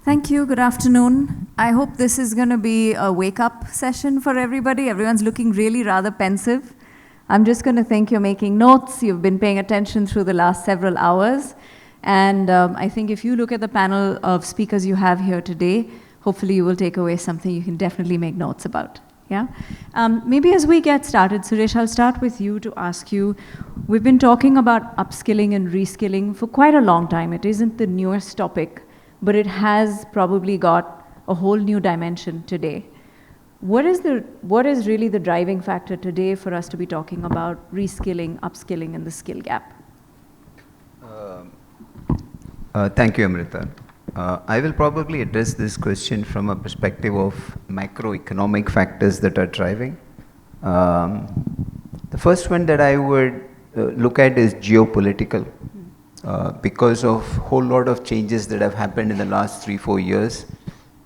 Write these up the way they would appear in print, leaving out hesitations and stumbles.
Thank you. Good afternoon. I hope this is going to be a wake-up session for everybody. Everyone's looking really rather pensive. I'm just going to think you're making notes. You've been paying attention through the last several hours. And I think if you look at the panel of speakers you have here today, hopefully you will take away something you can definitely make notes about. Yeah? Maybe as we get started, Suresh, I'll start with you to ask you, we've been talking about upskilling and reskilling for quite a long time. It isn't the newest topic, but it has probably got a whole new dimension today. What is really the driving factor today for us to be talking about reskilling, upskilling, and the skill gap? Thank you, Amrita. I will probably address this question from a perspective of macroeconomic factors that are driving. The first one that I would look at is geopolitical. Because of a whole lot of changes that have happened in the last 3-4 years.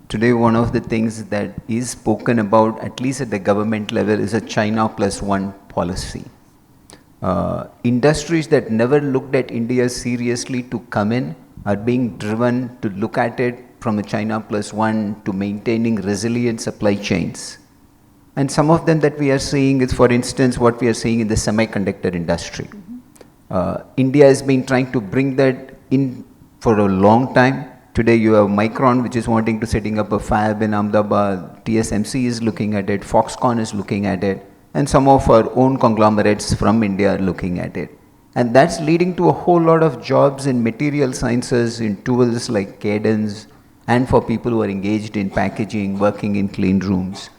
Today, one of the things that is spoken about, at least at the government level, is a China plus one policy. Industries that never looked at India seriously to come in are being driven to look at it from a China plus one to maintaining resilient supply chains. And some of them that we are seeing is, for instance, what we are seeing in the semiconductor industry. India has been trying to bring that in for a long time. Today you have Micron, which is wanting to setting up a fab in Ahmedabad. TSMC is looking at it. Foxconn is looking at it. And some of our own conglomerates from India are looking at it. And that's leading to a whole lot of jobs in material sciences, in tools like Cadence, and for people who are engaged in packaging, working in clean rooms.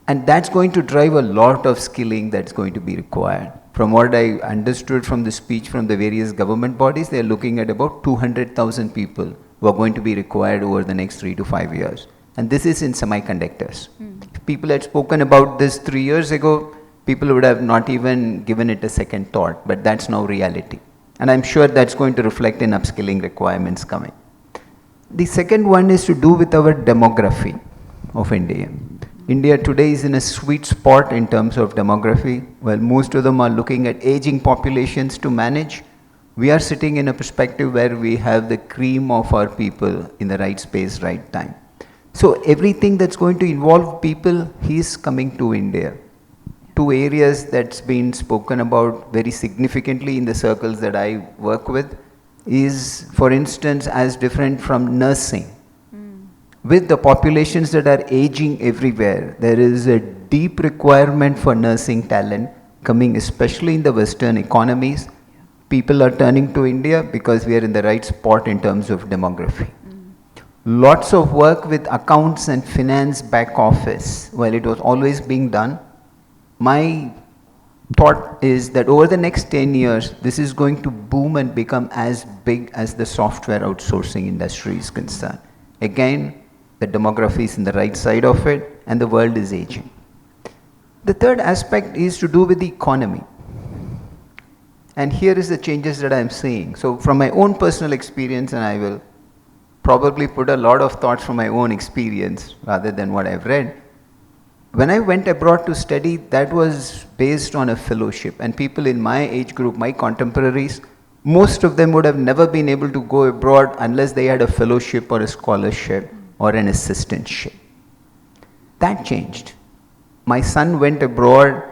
And that's going to drive a lot of skilling that's going to be required. From what I understood from the speech from the various government bodies, they're looking at about 200,000 people who are going to be required over the next 3 to 5 years. And this is in semiconductors. If people had spoken about this 3 years ago, people would have not even given it a second thought, but that's now reality. And I'm sure that's going to reflect in upskilling requirements coming. The second one is to do with our demography of India. India today is in a sweet spot in terms of demography. While most of them are looking at aging populations to manage, we are sitting in a perspective where we have the cream of our people in the right space, right time. So everything that's going to involve people is coming to India. Two areas that's been spoken about very significantly in the circles that I work with is, for instance, as different from nursing. With the populations that are aging everywhere, there is a deep requirement for nursing talent coming, especially in the Western economies. People are turning to India because we are in the right spot in terms of demography. Lots of work with accounts and finance back office. While it was always being done, my thought is that over the next 10 years, this is going to boom and become as big as the software outsourcing industry is concerned. Again, the demography is in the right side of it, and the world is aging. The third aspect is to do with the economy. And here is the changes that I'm seeing. So from my own personal experience, and I will probably put a lot of thoughts from my own experience rather than what I've read. When I went abroad to study, that was based on a fellowship. And people in my age group, my contemporaries, most of them would have never been able to go abroad unless they had a fellowship or a scholarship or an assistantship. That changed. My son went abroad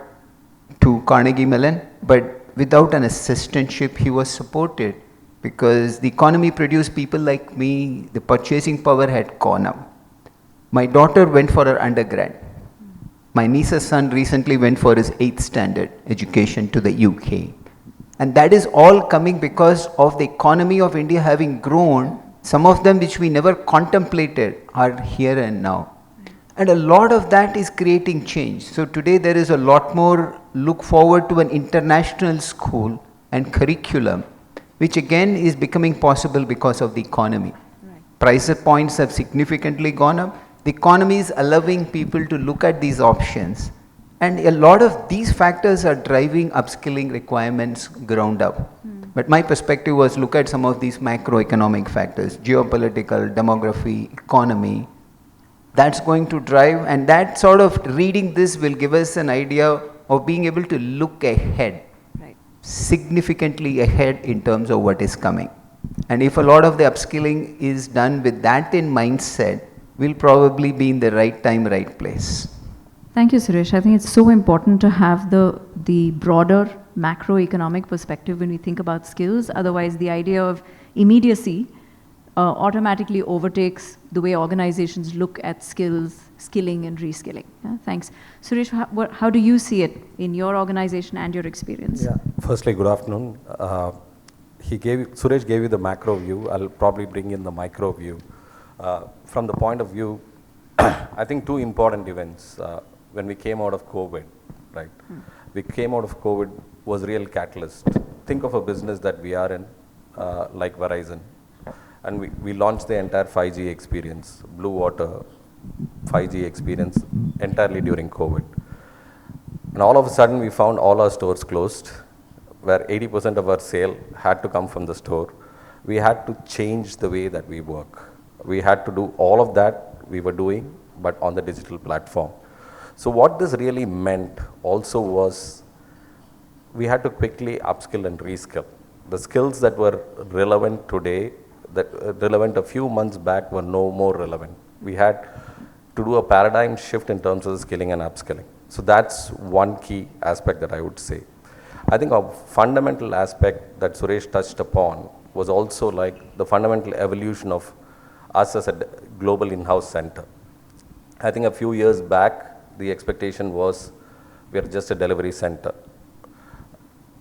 to Carnegie Mellon, but without an assistantship, he was supported because the economy produced people like me, the purchasing power had gone up. My daughter went for her undergrad. My niece's son recently went for his 8th standard education to the UK. And that is all coming because of the economy of India having grown. Some of them which we never contemplated are here and now. And a lot of that is creating change. So today there is a lot more look forward to an international school and curriculum, which again is becoming possible because of the economy. Price points have significantly gone up. The economy is allowing people to look at these options. And a lot of these factors are driving upskilling requirements ground up. But my perspective was look at some of these macroeconomic factors, geopolitical, demography, economy. That's going to drive, and that sort of reading this will give us an idea of being able to look ahead, significantly ahead in terms of what is coming. And if a lot of the upskilling is done with that in mindset, we'll probably be in the right time, right place. Thank you, Suresh. I think it's so important to have the broader macroeconomic perspective when we think about skills. Otherwise, the idea of immediacy automatically overtakes the way organizations look at skills, skilling, and reskilling. Yeah? Thanks. Suresh, how do you see it in your organization and your experience? Yeah. Firstly, good afternoon. Suresh gave you the macro view. I'll probably bring in the micro view. From the point of view, I think two important events when we came out of COVID, right? We came out of COVID was real catalyst. Think of a business that we are in, like Verizon, and we launched the entire 5G experience, Blue Water 5G experience entirely during COVID. And all of a sudden, we found all our stores closed, where 80% of our sale had to come from the store. We had to change the way that we work. We had to do all of that we were doing, but on the digital platform. So what this really meant also was we had to quickly upskill and reskill. The skills that were relevant today, that relevant a few months back, were no more relevant. We had to do a paradigm shift in terms of skilling and upskilling. So that's one key aspect that I would say. I think a fundamental aspect that Suresh touched upon was also like the fundamental evolution of us as a global in-house center. I think a few years back, the expectation was we are just a delivery center.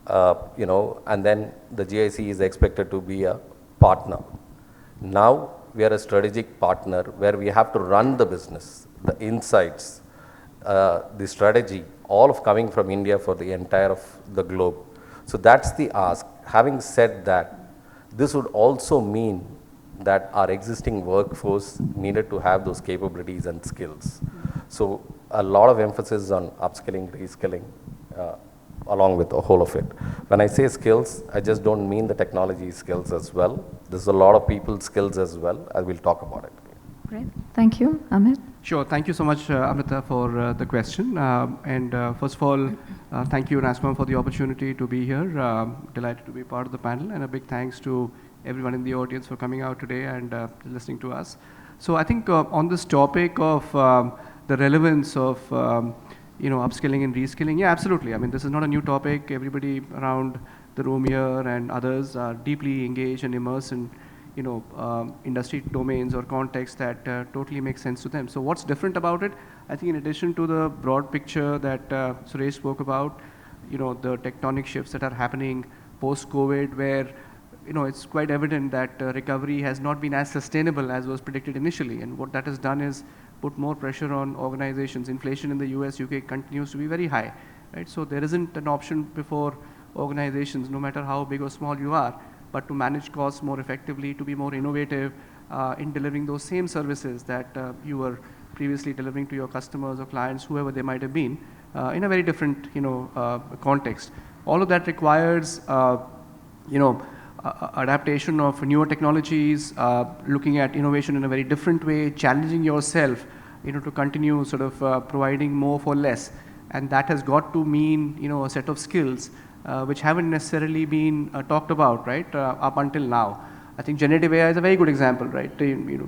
And then the GIC is expected to be a partner. Now we are a strategic partner where we have to run the business, the insights, the strategy, all of coming from India for the entire of the globe. So that's the ask. Having said that, this would also mean that our existing workforce needed to have those capabilities and skills. So a lot of emphasis on upskilling, reskilling, along with the whole of it. When I say skills, I just don't mean the technology skills as well. There's a lot of people skills as well, and we'll talk about it. Great. Thank you. Amit? Sure. Thank you so much, Amrita, for the question. First of all, thank you, nasscom, for the opportunity to be here. Delighted to be part of the panel, and a big thanks to everyone in the audience for coming out today and listening to us. So I think on this topic of the relevance of upskilling and reskilling, yeah, absolutely. I mean, this is not a new topic. Everybody around the room here and others are deeply engaged and immersed in industry domains or contexts that totally make sense to them. So what's different about it? I think in addition to the broad picture that Suresh spoke about, the tectonic shifts that are happening post-COVID, where it's quite evident that recovery has not been as sustainable as was predicted initially. And what that has done is put more pressure on organizations. Inflation in the US, UK continues to be very high, right? So there isn't an option before organizations, no matter how big or small you are, but to manage costs more effectively, to be more innovative in delivering those same services that you were previously delivering to your customers or clients, whoever they might have been, in a very different, context. All of that requires, adaptation of newer technologies, looking at innovation in a very different way, challenging yourself, to continue sort of providing more for less. And that has got to mean, a set of skills which haven't necessarily been talked about, right, up until now. I think generative AI is a very good example, right?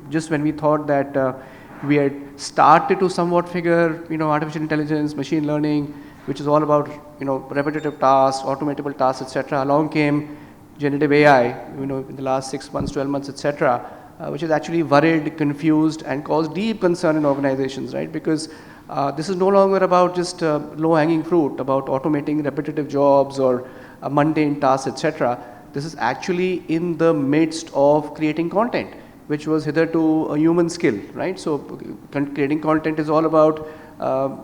Just when we thought that we had started to somewhat figure, artificial intelligence, machine learning, which is all about, repetitive tasks, automatable tasks, etc. Along came generative AI, in the last 6 months, 12 months, etc., which has actually worried, confused, and caused deep concern in organizations, right? Because this is no longer about just low-hanging fruit, about automating repetitive jobs or mundane tasks, etc. This is actually in the midst of creating content, which was hitherto a human skill, right? So creating content is all about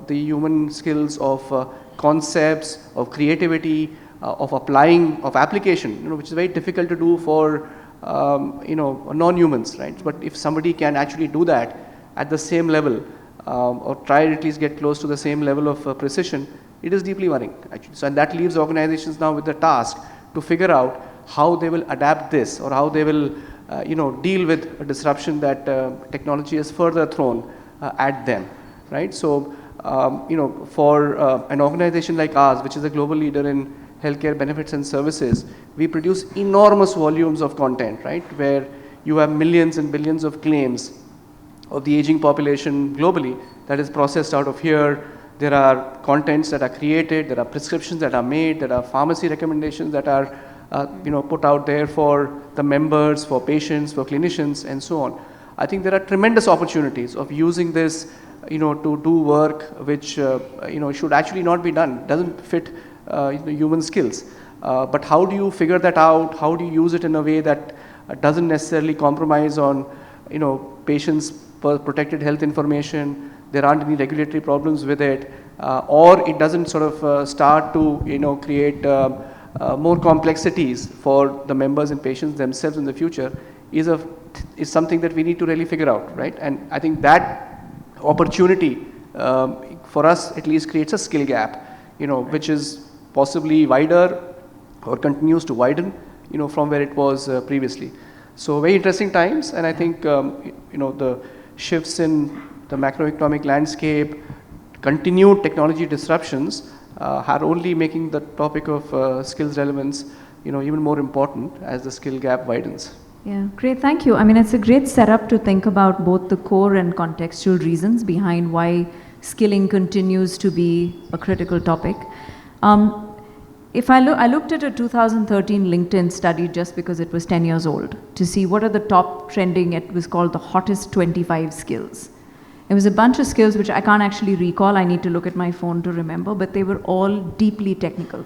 the human skills of concepts, of creativity, of applying, of application, which is very difficult to do for non-humans, right? But if somebody can actually do that at the same level, or try to at least get close to the same level of precision, it is deeply worrying, actually. So, and that leaves organizations now with the task to figure out how they will adapt this, or how they will, deal with a disruption that technology has further thrown at them, right? So, for an organization like ours, which is a global leader in healthcare benefits and services, we produce enormous volumes of content, right? Where you have millions and billions of claims of the aging population globally that is processed out of here. There are contents that are created, there are prescriptions that are made, there are pharmacy recommendations that are put out there for the members, for patients, for clinicians, and so on. I think there are tremendous opportunities of using this, to do work which, should actually not be done, doesn't fit human skills. But how do you figure that out? How do you use it in a way that doesn't necessarily compromise on, patients' protected health information? There aren't any regulatory problems with it, or it doesn't sort of start to, create more complexities for the members and patients themselves in the future is something that we need to really figure out, right? And I think that opportunity for us at least creates a skill gap, which is possibly wider or continues to widen, from where it was previously. So very interesting times, and I think the shifts in the macroeconomic landscape, continued technology disruptions are only making the topic of skills relevance, even more important as the skill gap widens. Yeah, great, thank you. I mean, it's a great setup to think about both the core and contextual reasons behind why skilling continues to be a critical topic. I looked at a 2013 LinkedIn study just because it was 10 years old to see what are the top trending, it was called the hottest 25 skills. It was a bunch of skills which I can't actually recall, I need to look at my phone to remember, but they were all deeply technical.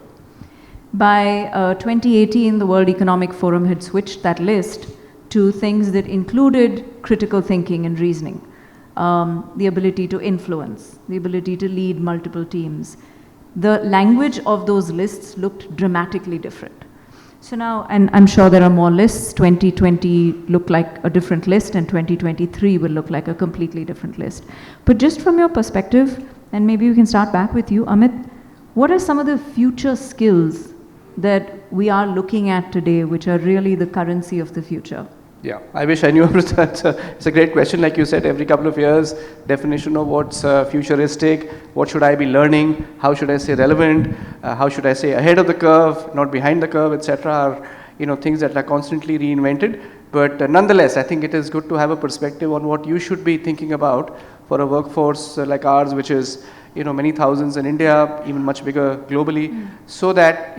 By 2018, the World Economic Forum had switched that list to things that included critical thinking and reasoning, the ability to influence, the ability to lead multiple teams. The language of those lists looked dramatically different. So now, and I'm sure there are more lists, 2020 looked like a different list and 2023 will look like a completely different list. But just from your perspective, and maybe we can start back with you, Amit, what are some of the future skills that we are looking at today which are really the currency of the future? Yeah, I wish I knew. It's a great question. Like you said, every couple of years, definition of what's futuristic, what should I be learning, how should I stay relevant, how should I stay ahead of the curve, not behind the curve, etc. are things that are constantly reinvented. But nonetheless, I think it is good to have a perspective on what you should be thinking about for a workforce like ours, which is many thousands in India, even much bigger globally, so that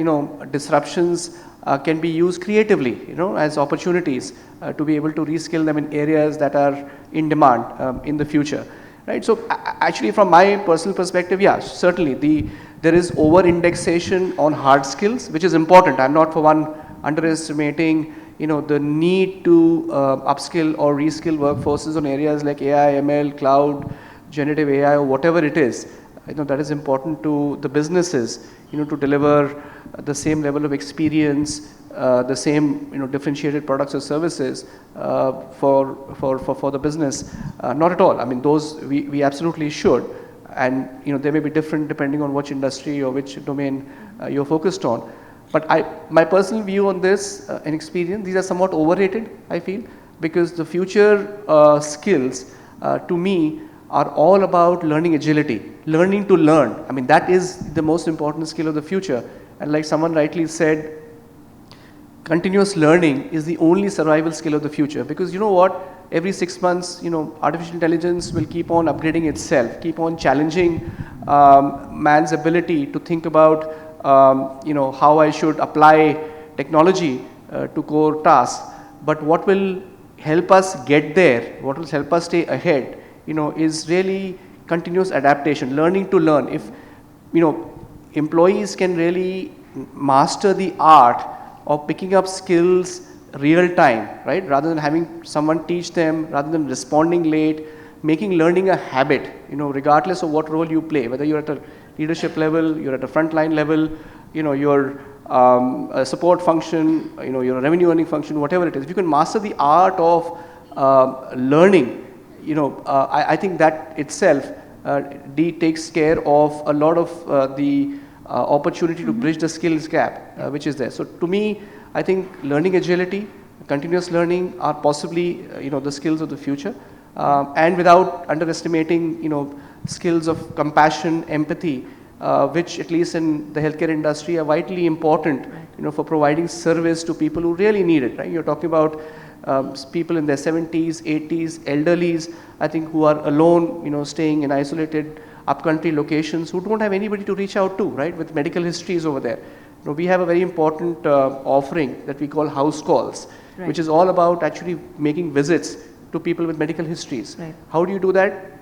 disruptions can be used creatively, as opportunities to be able to reskill them in areas that are in demand in the future, right? So actually, from my personal perspective, yeah, certainly there is over-indexation on hard skills, which is important. I'm not for one underestimating, the need to upskill or reskill workforces on areas like AI, ML, cloud, generative AI, or whatever it is. That is important to the businesses, to deliver the same level of experience, the same differentiated products or services for the business. Not at all. I mean, those we absolutely should, and they may be different depending on which industry or which domain you're focused on. But my personal view on this and experience, these are somewhat overrated, I feel, because the future skills to me are all about learning agility, learning to learn. I mean, that is the most important skill of the future. And like someone rightly said, continuous learning is the only survival skill of the future, because you know what? Every 6 months, artificial intelligence will keep on upgrading itself, keep on challenging man's ability to think about, how I should apply technology to core tasks. But what will help us get there, what will help us stay ahead, is really continuous adaptation, learning to learn. If, employees can really master the art of picking up skills real time, right? Rather than having someone teach them, rather than responding late, making learning a habit, regardless of what role you play, whether you're at a leadership level, you're at a frontline level, you're a support function, you're a revenue earning function, whatever it is. If you can master the art of learning, I think that itself takes care of a lot of the opportunity to bridge the skills gap, which is there. So to me, I think learning agility, continuous learning are possibly, the skills of the future. And without underestimating, skills of compassion, empathy, which at least in the healthcare industry are vitally important, for providing service to people who really need it, right? You're talking about people in their 70s, 80s, elderlies, I think, who are alone, staying in isolated upcountry locations, who don't have anybody to reach out to, right, with medical histories over there. We have a very important offering that we call house calls, right, which is all about actually making visits to people with medical histories. Right. How do you do that?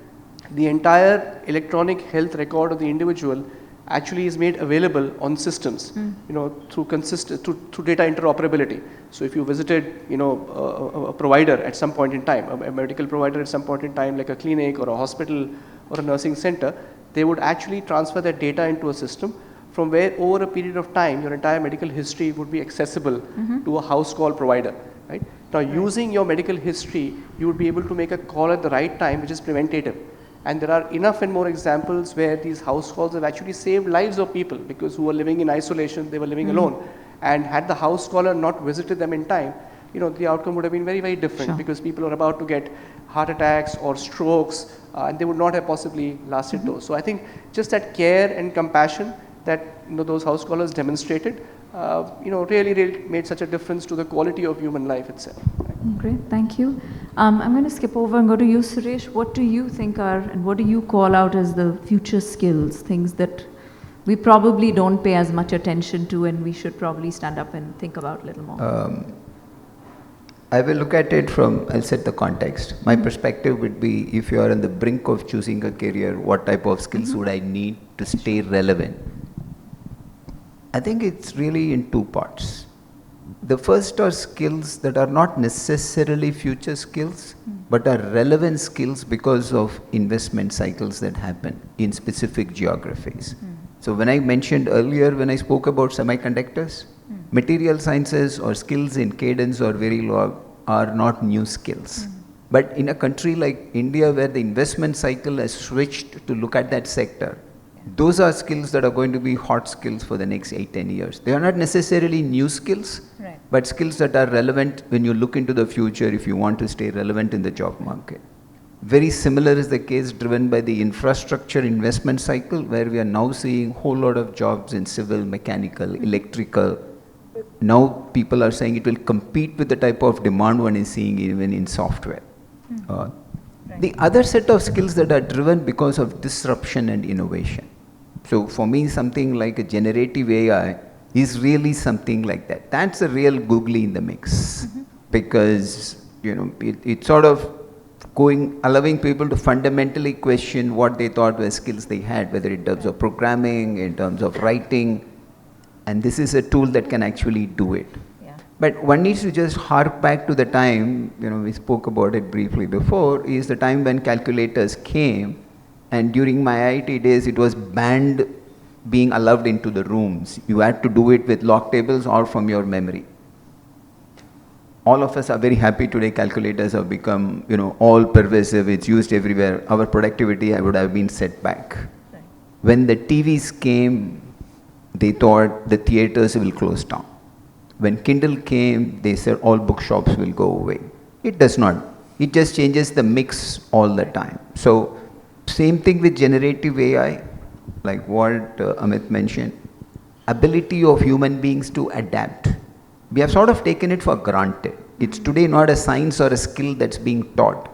The entire electronic health record of the individual actually is made available on systems, through data interoperability. So if you visited, a provider at some point in time, a medical provider at some point in time, like a clinic or a hospital or a nursing center, they would actually transfer that data into a system from where over a period of time, your entire medical history would be accessible to a house call provider, right? Now, using your medical history, you would be able to make a call at the right time, which is preventative. And there are enough and more examples where these house calls have actually saved lives of people, because who were living in isolation, they were living alone. And had the house caller not visited them in time, the outcome would have been very, very different, because people are about to get heart attacks or strokes, and they would not have possibly lasted those. So I think just that care and compassion that those house callers demonstrated, really made such a difference to the quality of human life itself. Great, thank you. I'm going to skip over and go to you, Suresh. What do you think are, and what do you call out as the future skills, things that we probably don't pay as much attention to and we should probably stand up and think about a little more? I will look at it from, I'll set the context. My perspective would be, if you are on the brink of choosing a career, what type of skills would I need to stay relevant? I think it's really in two parts. The first are skills that are not necessarily future skills, but are relevant skills because of investment cycles that happen in specific geographies. So when I mentioned earlier, when I spoke about semiconductors, material sciences or skills in cadence or Verilog are not new skills. But in a country like India, where the investment cycle has switched to look at that sector, those are skills that are going to be hot skills for the next 8-10 years. They are not necessarily new skills, but skills that are relevant when you look into the future if you want to stay relevant in the job market. Very similar is the case driven by the infrastructure investment cycle, where we are now seeing a whole lot of jobs in civil, mechanical, electrical. Now people are saying it will compete with the type of demand one is seeing even in software. The other set of skills that are driven because of disruption and innovation. So for me, something like a generative AI is really something like that. That's a real googly in the mix, because it's sort of allowing people to fundamentally question what they thought were skills they had, whether in terms of programming, in terms of writing, and this is a tool that can actually do it. But one needs to just hark back to the time, we spoke about it briefly before, is the time when calculators came, and during my IIT days, it was banned being allowed into the rooms. You had to do it with lock tables or from your memory. All of us are very happy today. Calculators have become, all pervasive. It's used everywhere. Our productivity would have been set back. When the TVs came, they thought the theaters will close down. When Kindle came, they said all bookshops will go away. It does not. It just changes the mix all the time. So same thing with generative AI, like what Amit mentioned, ability of human beings to adapt. We have sort of taken it for granted. It's today not a science or a skill that's being taught,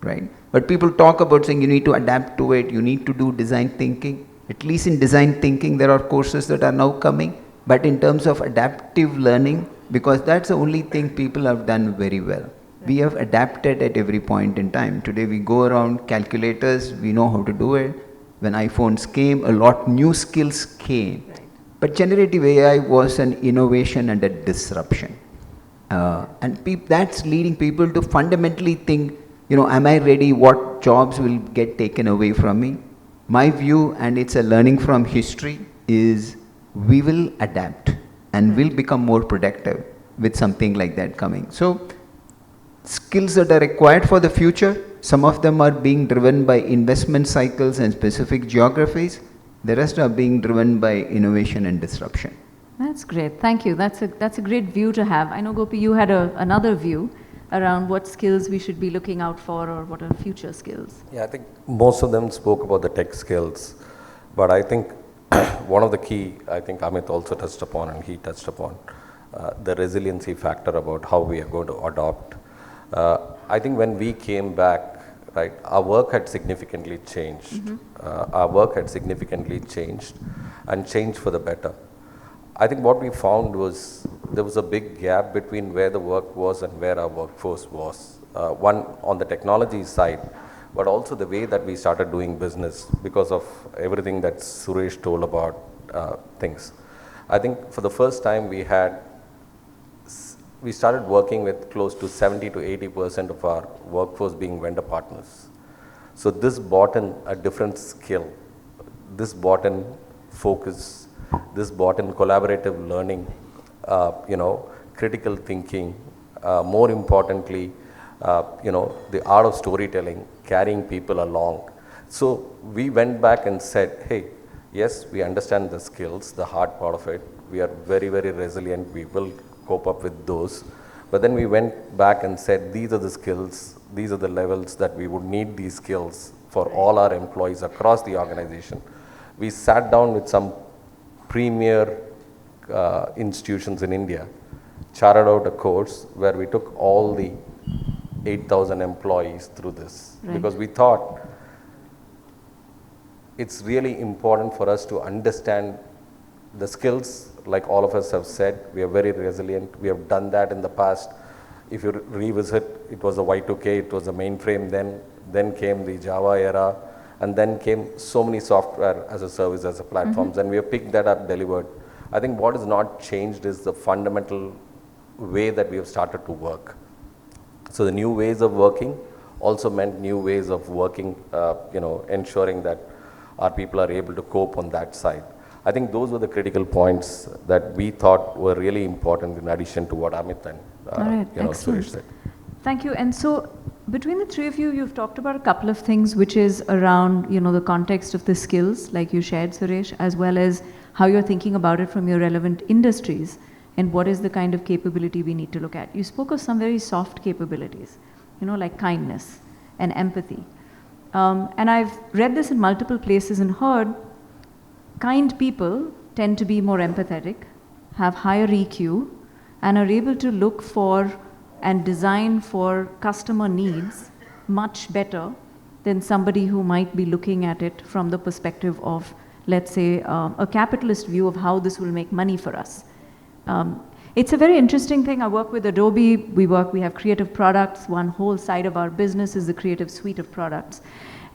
right? But people talk about saying you need to adapt to it, you need to do design thinking. At least in design thinking, there are courses that are now coming. But in terms of adaptive learning, because that's the only thing people have done very well. We have adapted at every point in time. Today we go around calculators, we know how to do it. When iPhones came, a lot new skills came. But generative AI was an innovation and a disruption. And that's leading people to fundamentally think, am I ready? What jobs will get taken away from me? My view, and it's a learning from history, is we will adapt and will become more productive with something like that coming. So skills that are required for the future, some of them are being driven by investment cycles and specific geographies. The rest are being driven by innovation and disruption. That's great. Thank you. That's a great view to have. I know, Gopi, you had another view around what skills we should be looking out for, or what are future skills. Yeah, I think most of them spoke about the tech skills, but I think one of the key, I think Amit also touched upon, and he touched upon, the resiliency factor about how we are going to adopt. I think when we came back, right, our work had significantly changed. Our work had significantly changed and changed for the better. I think what we found was there was a big gap between where the work was and where our workforce was. One on the technology side, but also the way that we started doing business because of everything that Suresh told about things. I think for the first time we started working with close to 70 to 80% of our workforce being vendor partners. So this brought in a different skill. This brought in focus. This brought in collaborative learning, critical thinking, more importantly, the art of storytelling, carrying people along. So we went back and said, hey, yes, we understand the skills, the hard part of it. We are very, very resilient. We will cope up with those. But then we went back and said, these are the skills, these are the levels that we would need these skills for all our employees across the organization. We sat down with some premier institutions in India, charted out a course where we took all the 8,000 employees through this, because we thought it's really important for us to understand the skills. Like all of us have said, we are very resilient. We have done that in the past. If you revisit, it was the Y2K, it was the mainframe, then came the Java era, and then came so many software as a service, as a platforms, and we have picked that up, delivered. I think what has not changed is the fundamental way that we have started to work. So the new ways of working also meant new ways of working, ensuring that our people are able to cope on that side. I think those were the critical points that we thought were really important in addition to what Amit and Suresh said. Thank you. And so between the three of you, you've talked about a couple of things, which is around, the context of the skills, like you shared, Suresh, as well as how you're thinking about it from your relevant industries and what is the kind of capability we need to look at. You spoke of some very soft capabilities, like kindness and empathy. And I've read this in multiple places and heard kind people tend to be more empathetic, have higher EQ, and are able to look for and design for customer needs much better than somebody who might be looking at it from the perspective of, let's say, a capitalist view of how this will make money for us. It's a very interesting thing. I work with Adobe. We have creative products. One whole side of our business is the creative suite of products.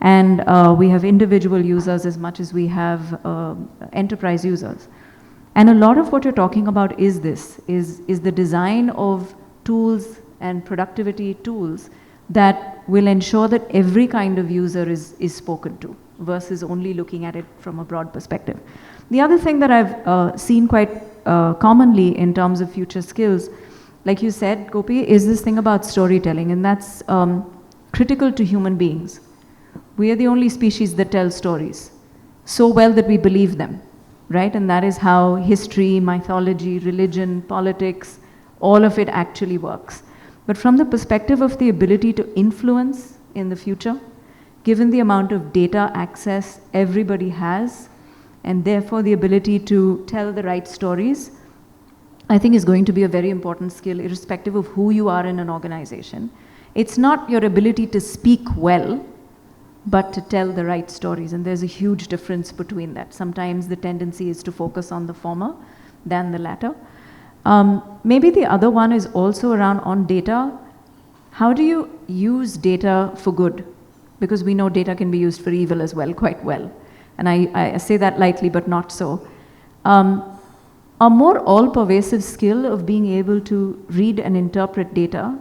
And we have individual users as much as we have enterprise users. And a lot of what you're talking about is the design of tools and productivity tools that will ensure that every kind of user is spoken to versus only looking at it from a broad perspective. The other thing that I've seen quite commonly in terms of future skills, like you said, Gopi, is this thing about storytelling, and that's critical to human beings. We are the only species that tell stories so well that we believe them, right? And that is how history, mythology, religion, politics, all of it actually works. But from the perspective of the ability to influence in the future, given the amount of data access everybody has, and therefore the ability to tell the right stories, I think is going to be a very important skill, irrespective of who you are in an organization. It's not your ability to speak well, but to tell the right stories. And there's a huge difference between that. Sometimes the tendency is to focus on the former than the latter. Maybe the other one is also around on data. How do you use data for good? Because we know data can be used for evil as well, quite well. And I say that lightly, but not so. A more all-pervasive skill of being able to read and interpret data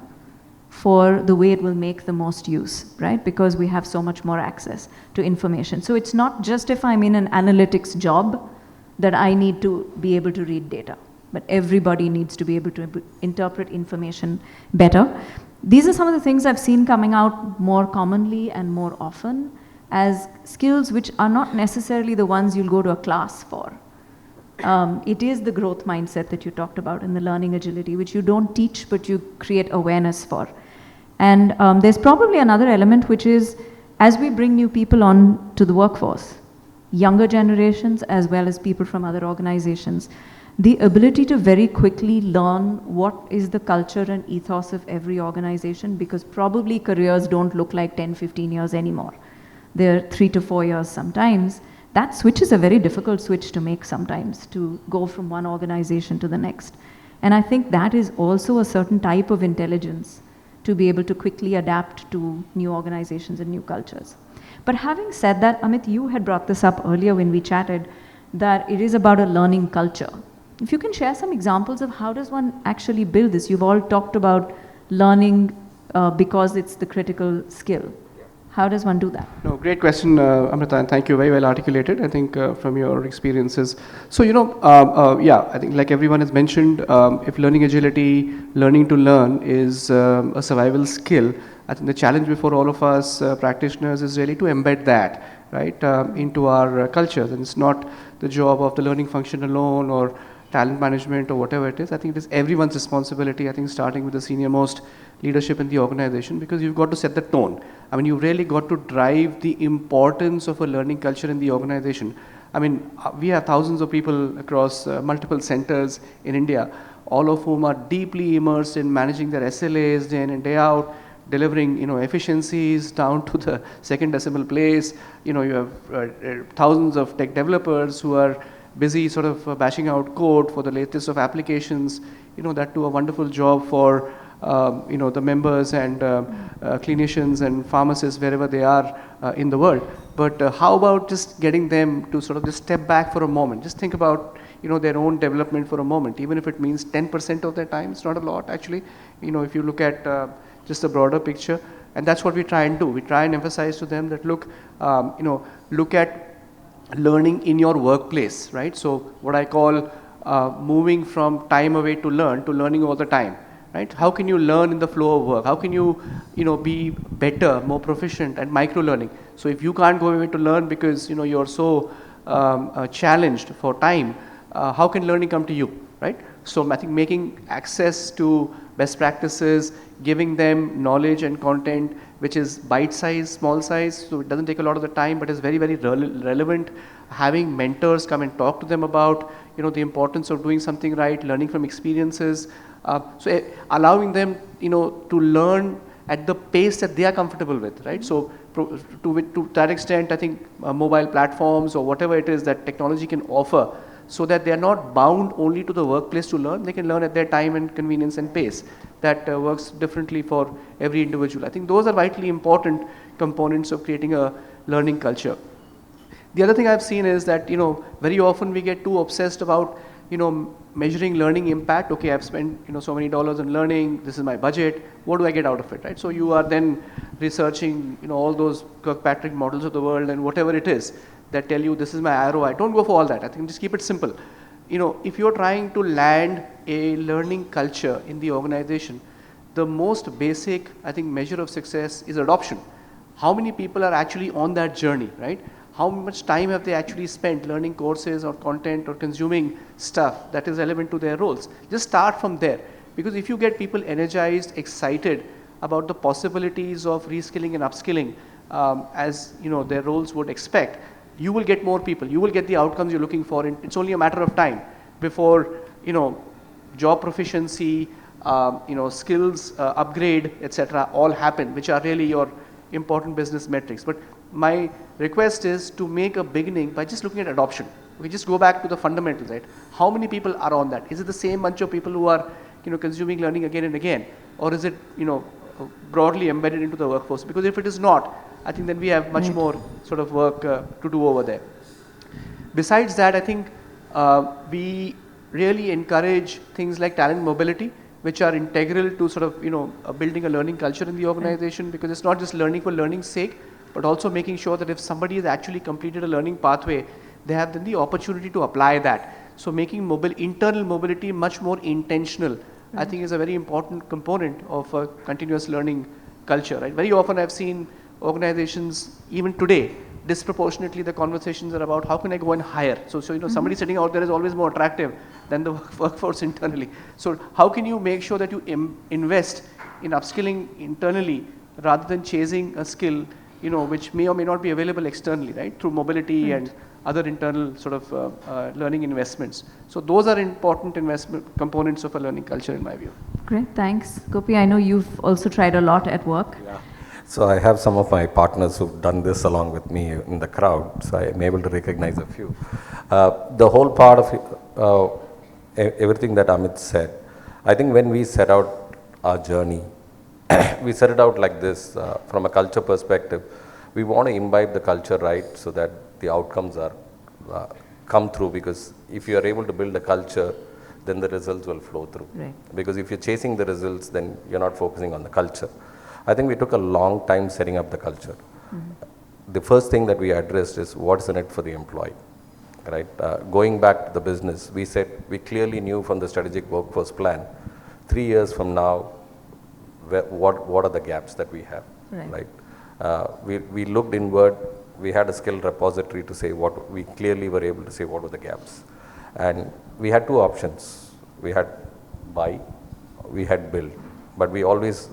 for the way it will make the most use, right? Because we have so much more access to information. So it's not just if I'm in an analytics job that I need to be able to read data, but everybody needs to be able to interpret information better. These are some of the things I've seen coming out more commonly and more often as skills which are not necessarily the ones you'll go to a class for. It is the growth mindset that you talked about and the learning agility, which you don't teach, but you create awareness for. And there's probably another element, which is as we bring new people on to the workforce, younger generations as well as people from other organizations, the ability to very quickly learn what is the culture and ethos of every organization, because probably careers don't look like 10, 15 years anymore. They're 3 to 4 years sometimes. That switch is a very difficult switch to make sometimes, to go from one organization to the next. And I think that is also a certain type of intelligence to be able to quickly adapt to new organizations and new cultures. But having said that, Amit, you had brought this up earlier when we chatted, that it is about a learning culture. If you can share some examples of how does one actually build this? You've all talked about learning because it's the critical skill. How does one do that? No, great question, Amrita, and thank you, very well articulated, I think, from your experiences. So, yeah, I think like everyone has mentioned, if learning agility, learning to learn is a survival skill, I think the challenge before all of us practitioners is really to embed that, right, into our cultures. And it's not the job of the learning function alone or talent management or whatever it is. I think it is everyone's responsibility, I think starting with the senior most leadership in the organization, because you've got to set the tone. I mean, you've really got to drive the importance of a learning culture in the organization. I mean, we have thousands of people across multiple centers in India, all of whom are deeply immersed in managing their SLAs day in and day out, delivering, efficiencies down to the second decimal place. You have thousands of tech developers who are busy sort of bashing out code for the latest of applications, that do a wonderful job for the members and clinicians and pharmacists wherever they are in the world. But how about just getting them to sort of just step back for a moment, just think about their own development for a moment, even if it means 10% of their time. It's not a lot actually, if you look at just a broader picture. And that's what we try and do. We try and emphasize to them that look, look at learning in your workplace, right? So what I call moving from time away to learning all the time, right? How can you learn in the flow of work? How can you, be better, more proficient at micro learning? So if you can't go away to learn because, you're so challenged for time, how can learning come to you, right? So I think making access to best practices, giving them knowledge and content which is bite-sized, small size, so it doesn't take a lot of the time, but is very, very relevant. Having mentors come and talk to them about, the importance of doing something right, learning from experiences. So allowing them, to learn at the pace that they are comfortable with, right? So to that extent, I think mobile platforms or whatever it is that technology can offer, so that they are not bound only to the workplace to learn, they can learn at their time and convenience and pace. That works differently for every individual. I think those are vitally important components of creating a learning culture. The other thing I've seen is that, very often we get too obsessed about, measuring learning impact. Okay, I've spent, so many dollars on learning, this is my budget, what do I get out of it, right? So you are then researching, all those Kirkpatrick models of the world and whatever it is that tell you this is my ROI. Don't go for all that. I think just keep it simple. If you're trying to land a learning culture in the organization, the most basic, I think, measure of success is adoption. How many people are actually on that journey, right? How much time have they actually spent learning courses or content or consuming stuff that is relevant to their roles? Just start from there. Because if you get people energized, excited about the possibilities of reskilling and upskilling, as their roles would expect, you will get more people. You will get the outcomes you're looking for. And it's only a matter of time before, job proficiency, skills upgrade, etc., all happen, which are really your important business metrics. But my request is to make a beginning by just looking at adoption. We just go back to the fundamentals, right? How many people are on that? Is it the same bunch of people who are, consuming learning again and again? Or is it, broadly embedded into the workforce? Because if it is not, I think then we have much more sort of work to do over there. Besides that, I think we really encourage things like talent mobility, which are integral to sort of, building a learning culture in the organization, because it's not just learning for learning's sake, but also making sure that if somebody has actually completed a learning pathway, they have then the opportunity to apply that. So making internal mobility much more intentional, I think, is a very important component of a continuous learning culture, right? Very often I've seen organizations, even today, disproportionately the conversations are about how can I go and hire. So somebody sitting out there is always more attractive than the workforce internally. So how can you make sure that you invest in upskilling internally rather than chasing a skill which may or may not be available externally, right, through mobility and other internal sort of learning investments. So those are important investment components of a learning culture in my view. Great, thanks. Gopi, I know you've also tried a lot at work. Yeah. So I have some of my partners who've done this along with me in the crowd, so I'm able to recognize a few. The whole part of everything that Amit said, I think when we set out our journey, we set it out like this, from a culture perspective. We want to imbibe the culture right so that the outcomes are come through, because if you are able to build a culture, then the results will flow through. Right. Because if you're chasing the results, then you're not focusing on the culture. I think we took a long time setting up the culture. The first thing that we addressed is what's in it for the employee, right? Going back to the business, we said we clearly knew from the strategic workforce plan, 3 years from now, what are the gaps that we have, right? We looked inward, we had a skill repository to say what, we clearly were able to say what were the gaps. And we had two options. We had buy, we had build. But we always,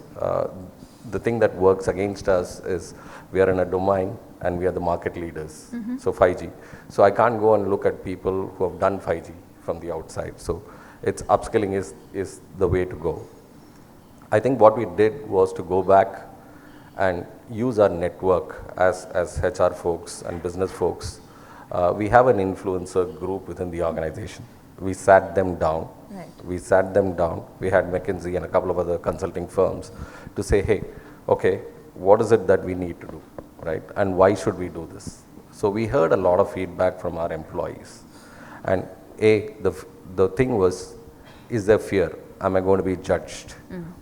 the thing that works against us is we are in a domain and we are the market leaders. So 5G. So I can't go and look at people who have done 5G from the outside. So it's upskilling is the way to go. I think what we did was to go back and use our network as HR folks and business folks. We have an influencer group within the organization. We sat them down. Right. We sat them down. We had McKinsey and a couple of other consulting firms to say, hey, okay, what is it that we need to do, right? And why should we do this? So we heard a lot of feedback from our employees. And the thing was, is there fear? Am I going to be judged?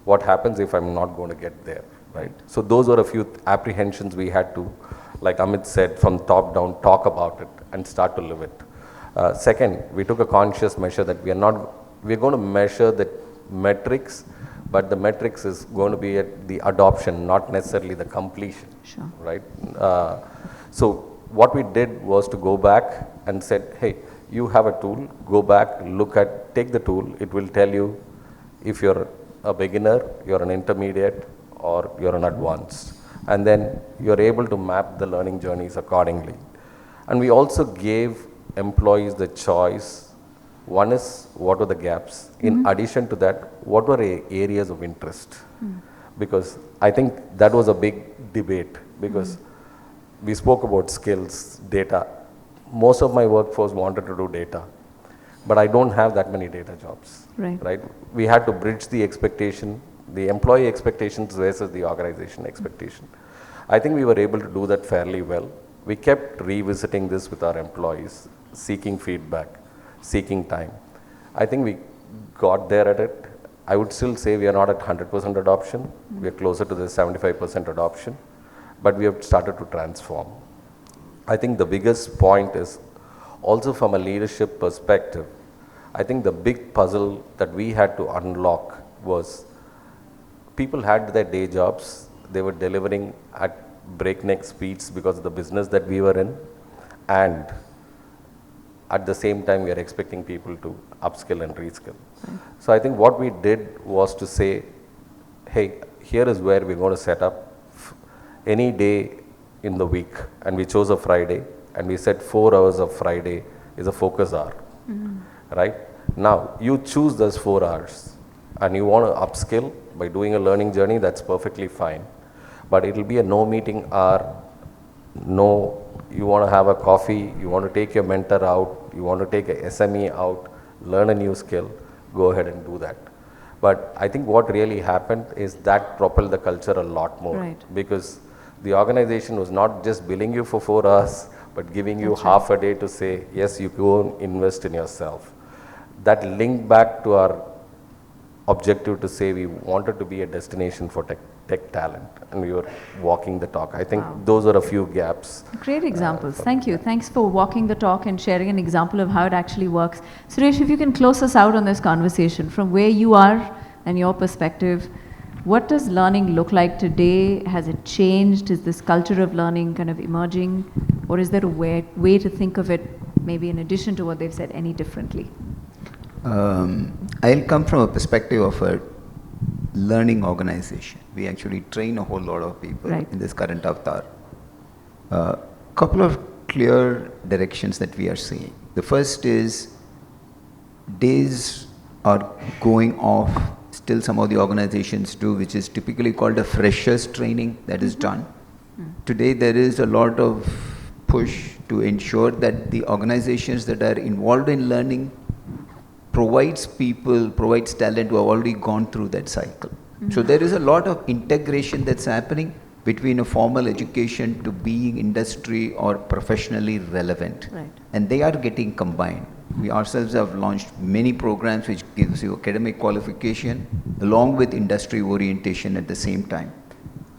What happens if I'm not going to get there, right? So those were a few apprehensions we had to, like Amit said, from top down, talk about it and start to live it. Second, we took a conscious measure that we're going to measure the metrics, but the metrics is going to be at the adoption, not necessarily the completion, right? So what we did was to go back and said, hey, you have a tool, go back, take the tool, it will tell you if you're a beginner, you're an intermediate, or you're an advanced. And then you're able to map the learning journeys accordingly. And we also gave employees the choice. One is, what were the gaps? In addition to that, what were areas of interest? Because I think that was a big debate, because we spoke about skills, data. Most of my workforce wanted to do data, but I don't have that many data jobs, right? We had to bridge the expectation, the employee expectations versus the organization expectation. I think we were able to do that fairly well. We kept revisiting this with our employees, seeking feedback, seeking time. I think we got there at it. I would still say we are not at 100% adoption. We are closer to the 75% adoption, but we have started to transform. I think the biggest point is also from a leadership perspective. I think the big puzzle that we had to unlock was people had their day jobs. They were delivering at breakneck speeds because of the business that we were in, and at the same time we are expecting people to upskill and reskill. So I think what we did was to say, hey, here is where we're going to set up any day in the week, and we chose a Friday, and we said 4 hours of Friday is a focus hour, right? Now you choose those 4 hours and you want to upskill by doing a learning journey, that's perfectly fine. But it will be a no meeting hour, no, you want to have a coffee, you want to take your mentor out, you want to take a SME out, learn a new skill, go ahead and do that. But I think what really happened is that propelled the culture a lot more, because the organization was not just billing you for 4 hours, but giving you half a day to say, yes, you go and invest in yourself. That linked back to our objective to say we wanted to be a destination for tech talent, and we were walking the talk. I think those are a few gaps. Great examples. Thank you. Thanks for walking the talk and sharing an example of how it actually works. Suresh, if you can close us out on this conversation from where you are and your perspective, what does learning look like today? Has it changed? Is this culture of learning kind of emerging? Or is there a way to think of it, maybe in addition to what they've said, any differently? I'll come from a perspective of a learning organization. We actually train a whole lot of people in this current avatar. Couple of clear directions that we are seeing. The first is days are going off, still some of the organizations do, which is typically called a freshers training that is done. Today there is a lot of push to ensure that the organizations that are involved in learning provides talent who have already gone through that cycle. So there is a lot of integration that's happening between a formal education to being industry or professionally relevant. Right. And they are getting combined. We ourselves have launched many programs which gives you academic qualification along with industry orientation at the same time.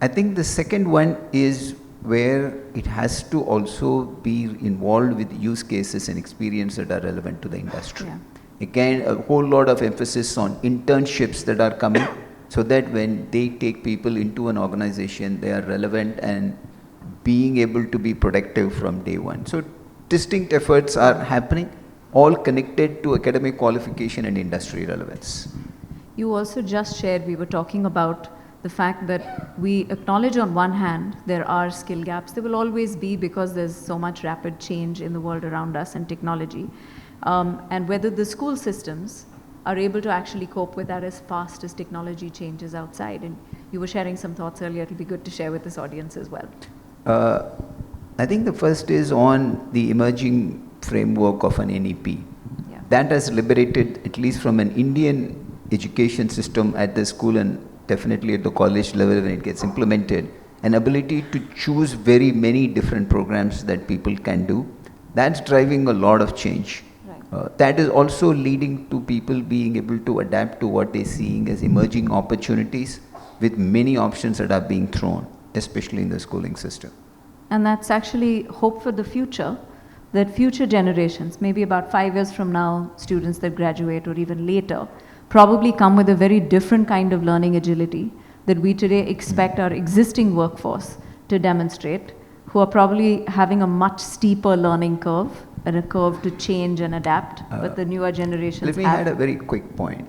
I think the second one is where it has to also be involved with use cases and experience that are relevant to the industry. Yeah. Again, a whole lot of emphasis on internships that are coming so that when they take people into an organization, they are relevant and being able to be productive from day one. So distinct efforts are happening, all connected to academic qualification and industry relevance. You also just shared, we were talking about the fact that we acknowledge on one hand there are skill gaps. There will always be because there's so much rapid change in the world around us and technology. And whether the school systems are able to actually cope with that as fast as technology changes outside. And you were sharing some thoughts earlier. It'll be good to share with this audience as well. I think the first is on the emerging framework of an NEP. Yeah. That has liberated, at least from an Indian education system at the school and definitely at the college level when it gets implemented, an ability to choose very many different programs that people can do. That's driving a lot of change. That is also leading to people being able to adapt to what they're seeing as emerging opportunities with many options that are being thrown, especially in the schooling system. And that's actually hope for the future, that future generations, maybe about 5 years from now, students that graduate or even later, probably come with a very different kind of learning agility that we today expect our existing workforce to demonstrate, who are probably having a much steeper learning curve and a curve to change and adapt, but the newer generations Let me add a very quick point,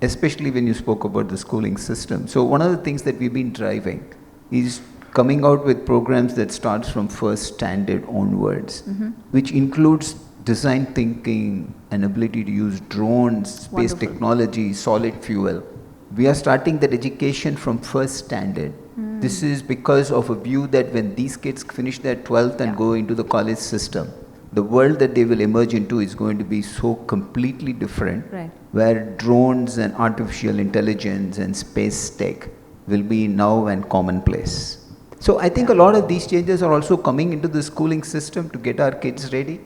especially when you spoke about the schooling system. So one of the things that we've been driving is coming out with programs that starts from first standard onwards, which includes design thinking, an ability to use drones, space technology, solid fuel. We are starting that education from first standard. This is because of a view that when these kids finish their 12th and go into the college system, the world that they will emerge into is going to be so completely different, where drones and artificial intelligence and space tech will be now and commonplace. So I think a lot of these changes are also coming into the schooling system to get our kids ready.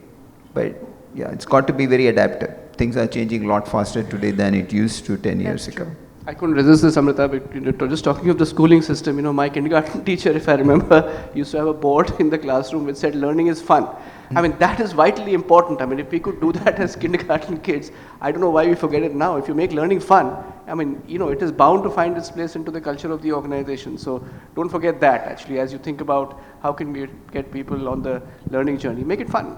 But yeah, it's got to be very adaptive. Things are changing a lot faster today than it used to 10 years ago. I couldn't resist this, Amrita, but just talking of the schooling system, my kindergarten teacher, if I remember, used to have a board in the classroom which said learning is fun. I mean, that is vitally important. I mean, if we could do that as kindergarten kids, I don't know why we forget it now. If you make learning fun, I mean, it is bound to find its place into the culture of the organization. So don't forget that, actually, as you think about how can we get people on the learning journey. Make it fun.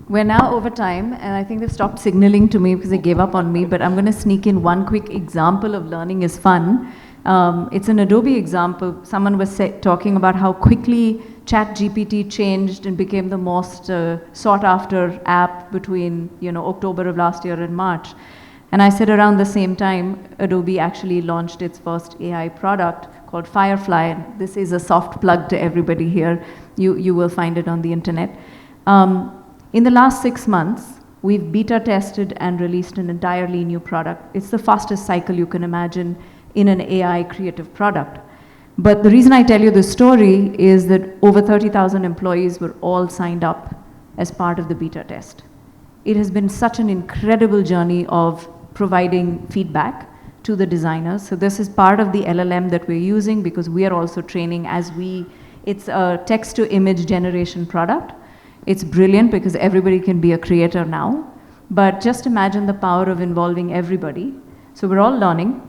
We're now over time, and I think they've stopped signaling to me because they gave up on me, but I'm going to sneak in one quick example of learning is fun. It's an Adobe example. Someone was talking about how quickly ChatGPT changed and became the most sought-after app between October of last year and March. And I said around the same time, Adobe actually launched its first AI product called Firefly. And this is a soft plug to everybody here. You will find it on the internet. In the last 6 months, we've beta tested and released an entirely new product. It's the fastest cycle you can imagine in an AI creative product. But the reason I tell you this story is that over 30,000 employees were all signed up as part of the beta test. It has been such an incredible journey of providing feedback to the designers. So this is part of the LLM that we're using because we are also training it's a text-to-image generation product. It's brilliant because everybody can be a creator now. But just imagine the power of involving everybody. So we're all learning.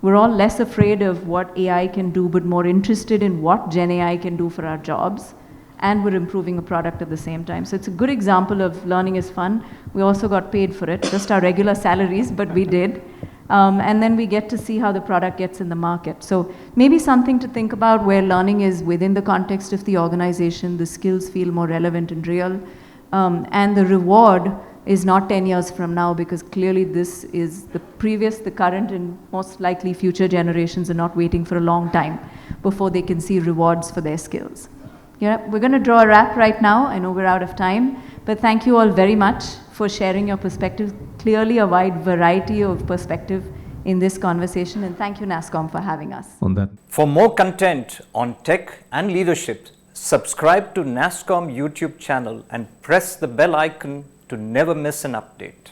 We're all less afraid of what AI can do, but more interested in what Gen AI can do for our jobs. And we're improving a product at the same time. So it's a good example of learning is fun. We also got paid for it, just our regular salaries, but we did. And then we get to see how the product gets in the market. So maybe something to think about where learning is within the context of the organization, the skills feel more relevant and real, and the reward is not 10 years from now, because clearly this is the previous, the current, and most likely future generations are not waiting for a long time before they can see rewards for their skills. Yeah, we're going to draw a wrap right now. I know we're out of time, but thank you all very much for sharing your perspective. Clearly a wide variety of perspective in this conversation, and thank you NASSCOM for having us. On that. For more content on tech and leadership, subscribe to NASSCOM YouTube channel and press the bell icon to never miss an update.